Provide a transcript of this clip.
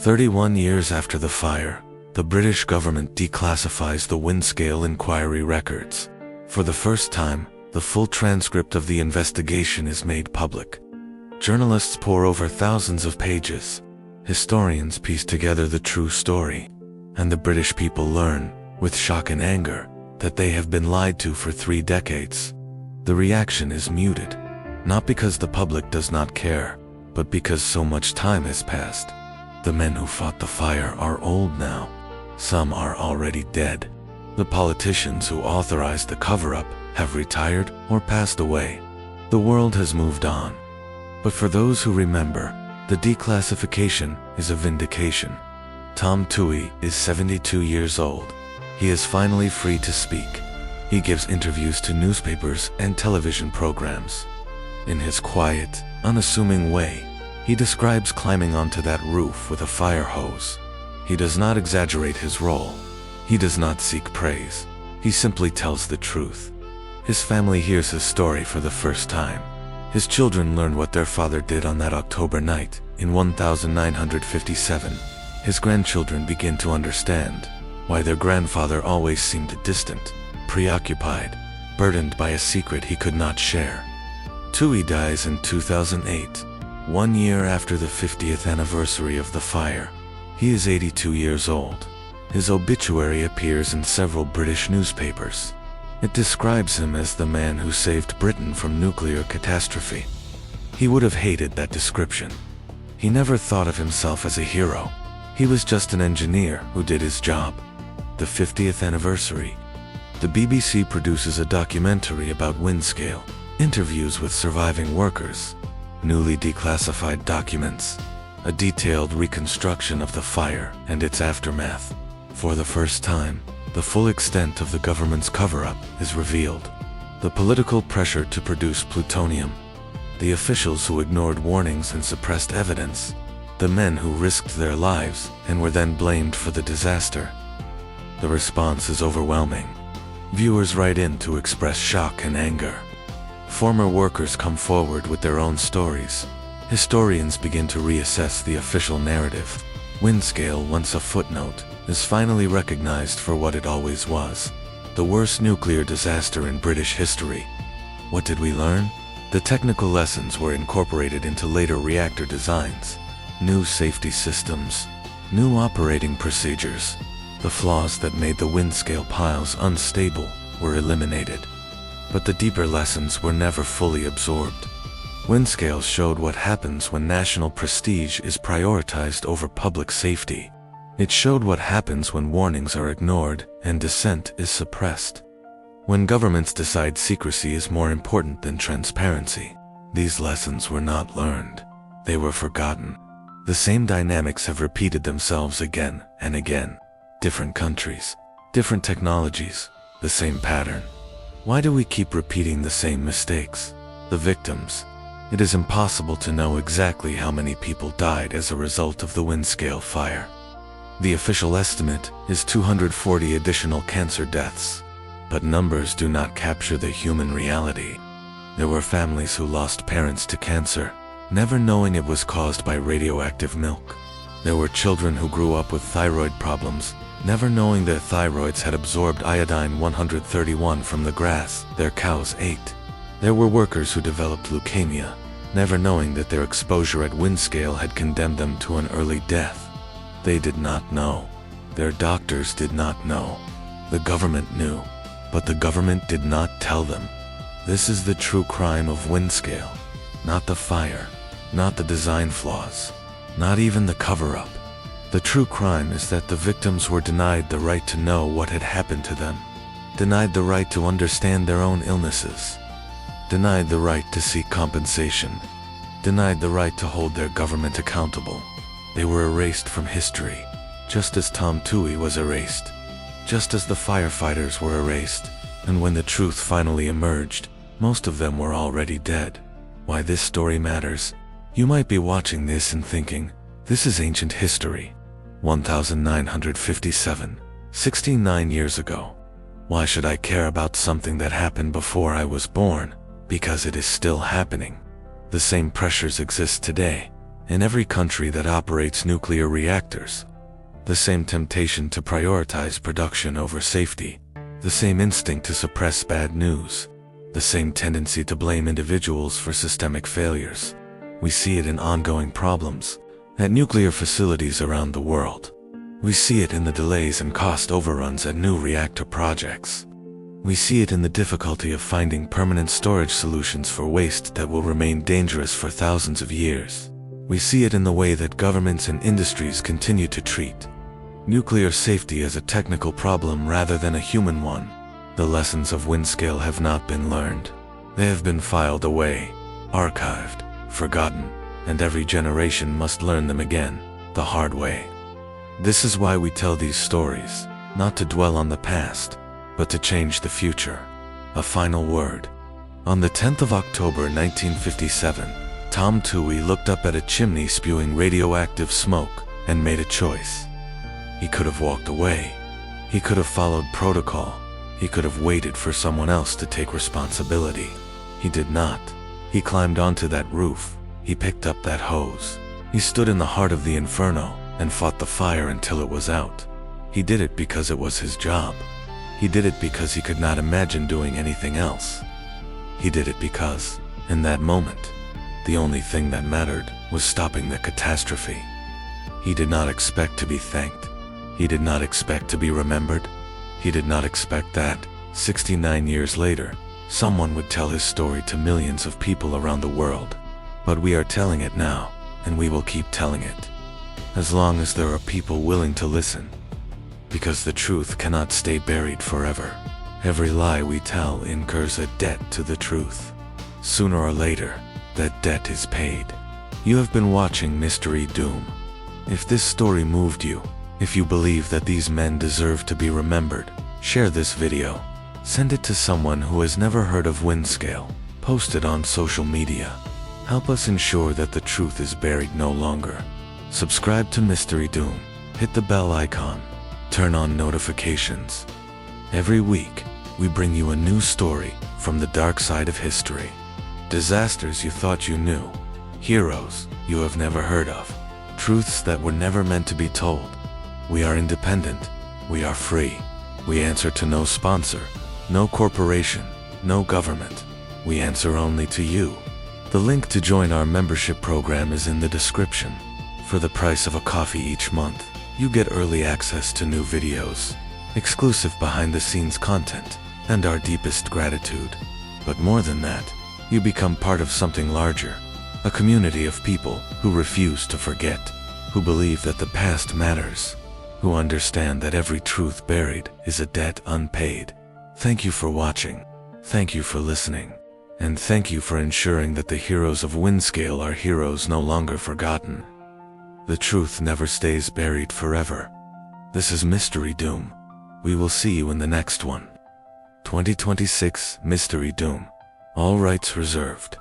31 years after the fire, the British government declassifies the Windscale inquiry records. For the first time, the full transcript of the investigation is made public. Journalists pore over thousands of pages. Historians piece together the true story. And the British people learn, with shock and anger, that they have been lied to for 3 decades. The reaction is muted, not because the public does not care, but because so much time has passed. The men who fought the fire are old now. Some are already dead. The politicians who authorized the cover-up have retired or passed away. The world has moved on. But for those who remember, the declassification is a vindication. Tom Tuohy is 72 years old. He is finally free to speak. He gives interviews to newspapers and television programs. In his quiet, unassuming way, he describes climbing onto that roof with a fire hose. He does not exaggerate his role. He does not seek praise. He simply tells the truth. His family hears his story for the first time. His children learned what their father did on that October night in 1957. His grandchildren begin to understand why their grandfather always seemed distant, preoccupied, burdened by a secret he could not share. Tuohy dies in 2008, 1 year after the 50th anniversary of the fire. He is 82 years old. His obituary appears in several British newspapers. It describes him as the man who saved Britain from nuclear catastrophe. He would have hated that description. He never thought of himself as a hero. He was just an engineer who did his job. The 50th anniversary. The BBC produces a documentary about Windscale, interviews with surviving workers, newly declassified documents, a detailed reconstruction of the fire and its aftermath. For the first time, the full extent of the government's cover-up is revealed. The political pressure to produce plutonium, the officials who ignored warnings and suppressed evidence, the men who risked their lives and were then blamed for the disaster. The response is overwhelming. Viewers write in to express shock and anger. Former workers come forward with their own stories. Historians begin to reassess the official narrative. Windscale, once a footnote, is finally recognized for what it always was: the worst nuclear disaster in British history. What did we learn? The technical lessons were incorporated into later reactor designs. New safety systems, new operating procedures. The flaws that made the Windscale piles unstable were eliminated. But the deeper lessons were never fully absorbed. Windscale showed what happens when national prestige is prioritized over public safety. It showed what happens when warnings are ignored and dissent is suppressed. When governments decide secrecy is more important than transparency. These lessons were not learned. They were forgotten. The same dynamics have repeated themselves again and again. Different countries, different technologies, the same pattern. Why do we keep repeating the same mistakes? The victims. It is impossible to know exactly how many people died as a result of the Windscale fire. The official estimate is 240 additional cancer deaths, but numbers do not capture the human reality. There were families who lost parents to cancer, never knowing it was caused by radioactive milk. There were children who grew up with thyroid problems, never knowing their thyroids had absorbed iodine-131 from the grass their cows ate. There were workers who developed leukemia, never knowing that their exposure at Windscale had condemned them to an early death. They did not know. Their doctors did not know. The government knew, but the government did not tell them. This is the true crime of Windscale. Not the fire, not the design flaws, not even the cover-up. The true crime is that the victims were denied the right to know what had happened to them, denied the right to understand their own illnesses, denied the right to seek compensation, denied the right to hold their government accountable. They were erased from history, just as Tom Tuohy was erased, just as the firefighters were erased, and when the truth finally emerged, most of them were already dead. Why this story matters? You might be watching this and thinking, this is ancient history. 1957, 69 years ago. Why should I care about something that happened before I was born? Because it is still happening. The same pressures exist today. In every country that operates nuclear reactors, the same temptation to prioritize production over safety, the same instinct to suppress bad news, the same tendency to blame individuals for systemic failures. We see it in ongoing problems at nuclear facilities around the world. We see it in the delays and cost overruns at new reactor projects. We see it in the difficulty of finding permanent storage solutions for waste that will remain dangerous for thousands of years. We see it in the way that governments and industries continue to treat nuclear safety as a technical problem rather than a human one. The lessons of Windscale have not been learned. They have been filed away, archived, forgotten, and every generation must learn them again, the hard way. This is why we tell these stories, not to dwell on the past, but to change the future. A final word. On the 10th of October 1957, Tom Tuohy looked up at a chimney spewing radioactive smoke and made a choice. He could have walked away. He could have followed protocol. He could have waited for someone else to take responsibility. He did not. He climbed onto that roof. He picked up that hose. He stood in the heart of the inferno and fought the fire until it was out. He did it because it was his job. He did it because he could not imagine doing anything else. He did it because, in that moment, the only thing that mattered was stopping the catastrophe. He did not expect to be thanked. He did not expect to be remembered. He did not expect that, 69 years later, someone would tell his story to millions of people around the world. But we are telling it now, and we will keep telling it, as long as there are people willing to listen. Because the truth cannot stay buried forever. Every lie we tell incurs a debt to the truth. Sooner or later, that debt is paid. You have been watching Mystery Doom. If this story moved you, if you believe that these men deserve to be remembered, share this video. Send it to someone who has never heard of Windscale. Post it on social media. Help us ensure that the truth is buried no longer. Subscribe to Mystery Doom. Hit the bell icon. Turn on notifications. Every week, we bring you a new story from the dark side of history. Disasters you thought you knew. Heroes you have never heard of. Truths that were never meant to be told. We are independent. We are free. We answer to no sponsor, no corporation, no government. We answer only to you. The link to join our membership program is in the description. For the price of a coffee each month, you get early access to new videos, exclusive behind-the-scenes content, and our deepest gratitude. But more than that, you become part of something larger, a community of people who refuse to forget, who believe that the past matters, who understand that every truth buried is a debt unpaid. Thank you for watching. Thank you for listening. And thank you for ensuring that the heroes of Windscale are heroes no longer forgotten. The truth never stays buried forever. This is Mystery Doom. We will see you in the next one. 2026 Mystery Doom. All rights reserved.